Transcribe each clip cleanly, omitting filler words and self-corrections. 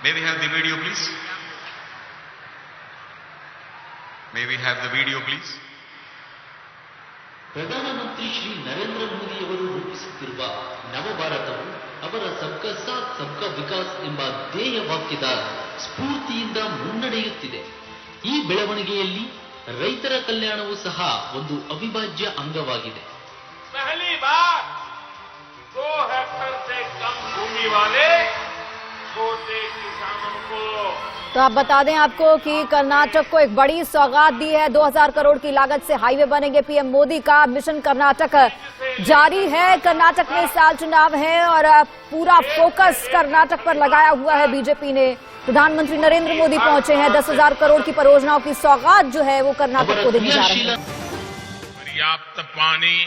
May we have the video, please? May we have the video, please? ಪ್ರಧಾನಮಂತ್ರಿ ಶ್ರೀ ನರೇಂದ್ರ ಮೋದಿಯವರು ರೂಪಿಸುತ್ತಿರುವ ನವಭಾರತವು ಅವರ ಸಬ್ಕಾ ಸಾಥ್ ಸಬ್ಕಾ ವಿಕಾಸ್ ಎಂಬ ಧ್ಯೇಯ ವಾಕ್ಯದ ಸ್ಫೂರ್ತಿಯಿಂದ ಮುನ್ನಡೆಯುತ್ತಿದೆ. ಈ ಬೆಳವಣಿಗೆಯಲ್ಲಿ ರೈತರ ಕಲ್ಯಾಣವೂ ಸಹ ಒಂದು ಅವಿಭಾಜ್ಯ ಅಂಗವಾಗಿದೆ. पहली बार 2 हेक्टेयर से कम भूमि वाले छोटे किसानों को। तो आप बता दें आपको कि कर्नाटक को एक बड़ी सौगात दी है। 2000 करोड़ की लागत से हाईवे बनेंगे। पीएम मोदी का मिशन कर्नाटक जारी है। कर्नाटक में इस साल चुनाव है और पूरा फोकस कर्नाटक पर लगाया हुआ है बीजेपी ने। प्रधानमंत्री नरेंद्र मोदी पहुंचे हैं। 10,000 करोड़ की परियोजनाओं की सौगात जो है वो कर्नाटक को देने जा रही है। पर्याप्त पानी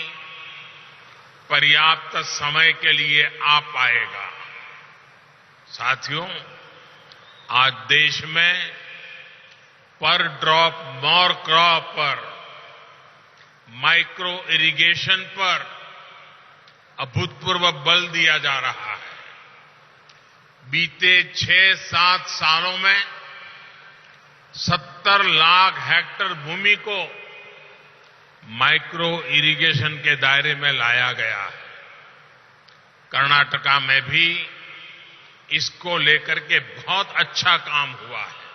पर्याप्त समय के लिए आ पाएगा। साथियों, आज देश में पर ड्रॉप मोर क्रॉप पर, माइक्रो इरिगेशन पर अभूतपूर्व बल दिया जा रहा है। बीते 6-7 सालों में 70 लाख हेक्टेयर भूमि को माइक्रो इरिगेशन के दायरे में लाया गया है। कर्नाटका में भी इसको लेकर के बहुत अच्छा काम हुआ है।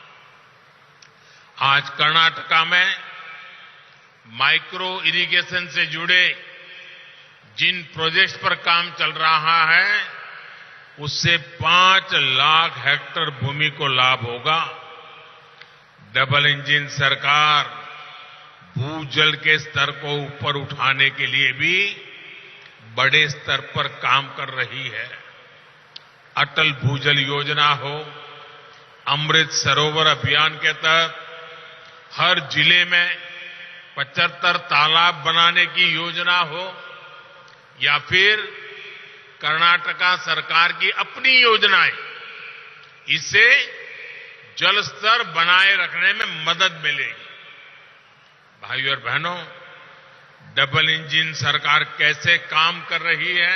आज कर्नाटका में माइक्रो इरिगेशन से जुड़े जिन प्रोजेक्ट्स पर काम चल रहा है उससे 5 लाख हेक्टेयर भूमि को लाभ होगा। डबल इंजन सरकार भूजल के स्तर को ऊपर उठाने के लिए भी बड़े स्तर पर काम कर रही है। अटल भूजल योजना हो, अमृत सरोवर अभियान के तहत हर जिले में 75 तालाब बनाने की योजना हो, या फिर कर्नाटका सरकार की अपनी योजनाएं, इससे जल स्तर बनाए रखने में मदद मिलेगी। भाइयों और बहनों, डबल इंजन सरकार कैसे काम कर रही है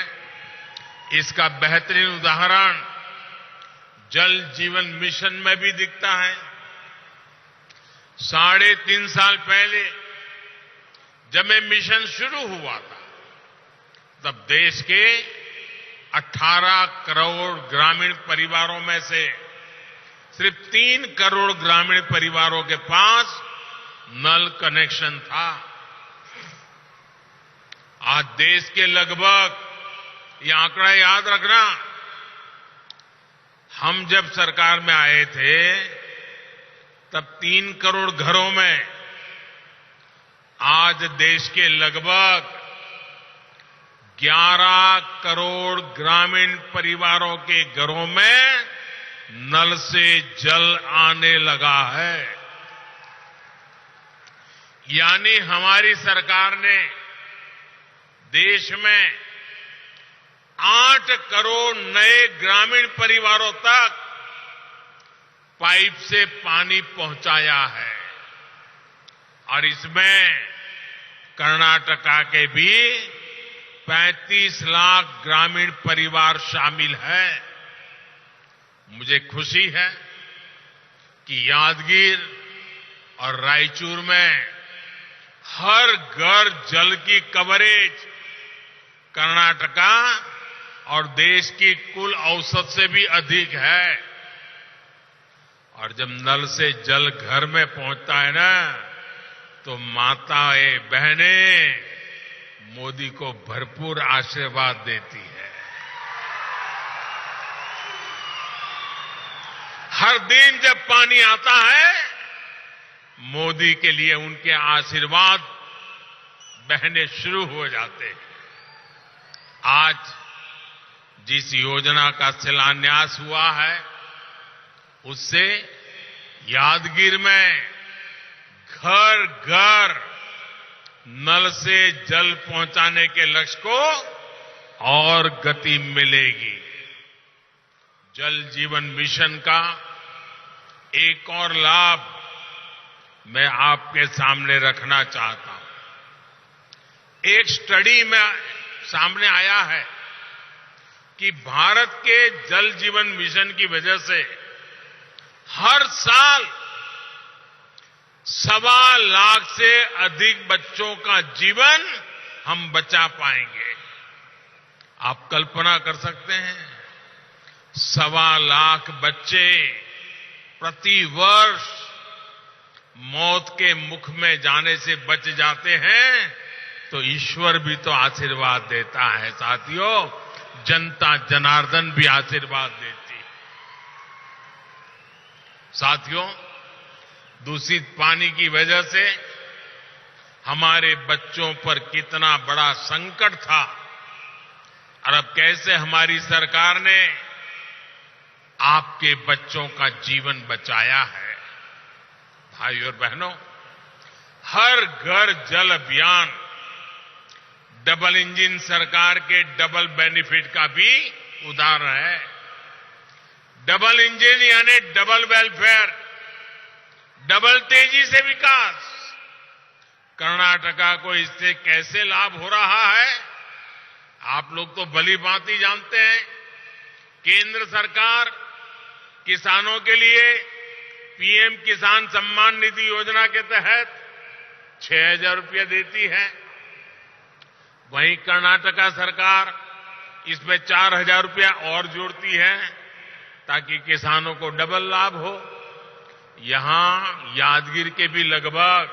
इसका बेहतरीन उदाहरण जल जीवन मिशन में भी दिखता है। 3.5 साल पहले जब ये मिशन शुरू हुआ था तब देश के 18 करोड़ ग्रामीण परिवारों में से सिर्फ 3 करोड़ ग्रामीण परिवारों के पास नल कनेक्शन था। आज देश के लगभग, ये आंकड़ा याद रखना, हम जब सरकार में आए थे तब 3 करोड़ घरों में, आज देश के लगभग 11 करोड़ ग्रामीण परिवारों के घरों में नल से जल आने लगा है। यानी हमारी सरकार ने देश में 8 करोड़ नए ग्रामीण परिवारों तक पाइप से पानी पहुंचाया है और इसमें कर्नाटका के भी 35 लाख ग्रामीण परिवार शामिल हैं। मुझे खुशी है कि यादगीर और रायचूर में हर घर जल की कवरेज कर्नाटका और देश की कुल औसत से भी अधिक है। और जब नल से जल घर में पहुंचता है ना, तो माताएं बहनें मोदी को भरपूर आशीर्वाद देती है। हर दिन जब पानी आता है, मोदी के लिए उनके आशीर्वाद बहने शुरू हो जाते हैं। आज जिस योजना का शिलान्यास हुआ है उससे यादगीर में घर घर नल से जल पहुंचाने के लक्ष्य को और गति मिलेगी। जल जीवन मिशन का एक और लाभ मैं आपके सामने रखना चाहता हूं। एक स्टडी में सामने आया है कि भारत के जल जीवन मिशन की वजह से हर साल 1.25 लाख से अधिक बच्चों का जीवन हम बचा पाएंगे। आप कल्पना कर सकते हैं, 1.25 लाख बच्चे प्रति वर्ष मौत के मुख में जाने से बच जाते हैं, तो ईश्वर भी तो आशीर्वाद देता है साथियों, जनता जनार्दन भी आशीर्वाद देती है। साथियों, दूषित पानी की वजह से हमारे बच्चों पर कितना बड़ा संकट था, और अब कैसे हमारी सरकार ने आपके बच्चों का जीवन बचाया है। भाइयों और बहनों, हर घर जल अभियान डबल इंजन सरकार के डबल बेनिफिट का भी उदाहरण है। डबल इंजन यानी डबल वेलफेयर, डबल तेजी से विकास। कर्नाटका को इससे कैसे लाभ हो रहा है, आप लोग तो भली भांति जानते हैं। केंद्र सरकार किसानों के लिए पीएम किसान सम्मान निधि योजना के तहत 6,000 रुपये देती है। वहीं कर्नाटका सरकार इसमें 4,000 रुपया और जोड़ती है, ताकि किसानों को डबल लाभ हो। यहां यादगिर के भी लगभग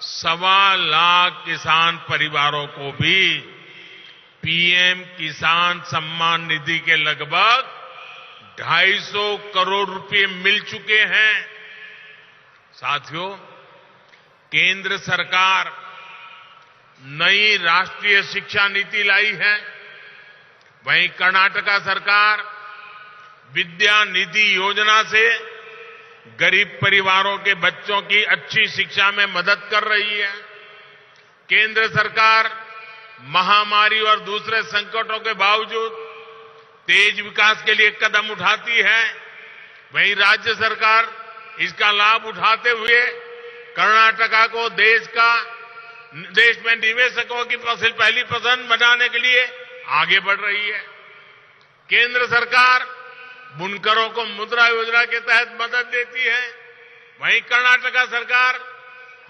1.25 लाख किसान परिवारों को भी पीएम किसान सम्मान निधि के लगभग 250 करोड़ रुपए मिल चुके हैं। साथियों, केंद्र सरकार नई राष्ट्रीय शिक्षा नीति लाई है। वहीं कर्नाटका सरकार विद्या निधि योजना से गरीब परिवारों के बच्चों की अच्छी शिक्षा में मदद कर रही है। केंद्र सरकार महामारी और दूसरे संकटों के बावजूद तेज विकास के लिए कदम उठाती है। वहीं राज्य सरकार इसका लाभ उठाते हुए कर्नाटका को देश में निवेशकों की पहली पसंद बनाने के लिए आगे बढ़ रही है। केंद्र सरकार बुनकरों को मुद्रा योजना के तहत मदद देती है। वहीं कर्नाटका सरकार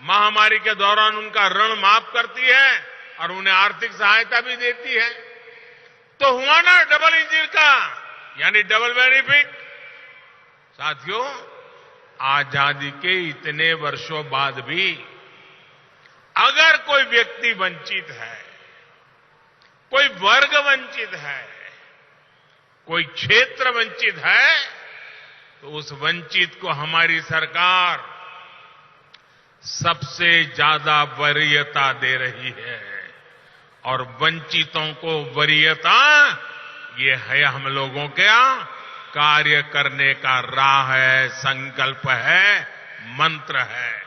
महामारी के दौरान उनका ऋण माफ करती है और उन्हें आर्थिक सहायता भी देती है। तो हुआ ना डबल इंजन का, यानी डबल बेनिफिट। साथियों, आजादी के इतने वर्षों बाद भी अगर कोई व्यक्ति वंचित है, कोई वर्ग वंचित है, कोई क्षेत्र वंचित है, तो उस वंचित को हमारी सरकार सबसे ज्यादा वरीयता दे रही है। और वंचितों को वरीयता, ये है हम लोगों का कार्य करने का राह है, संकल्प है, मंत्र है।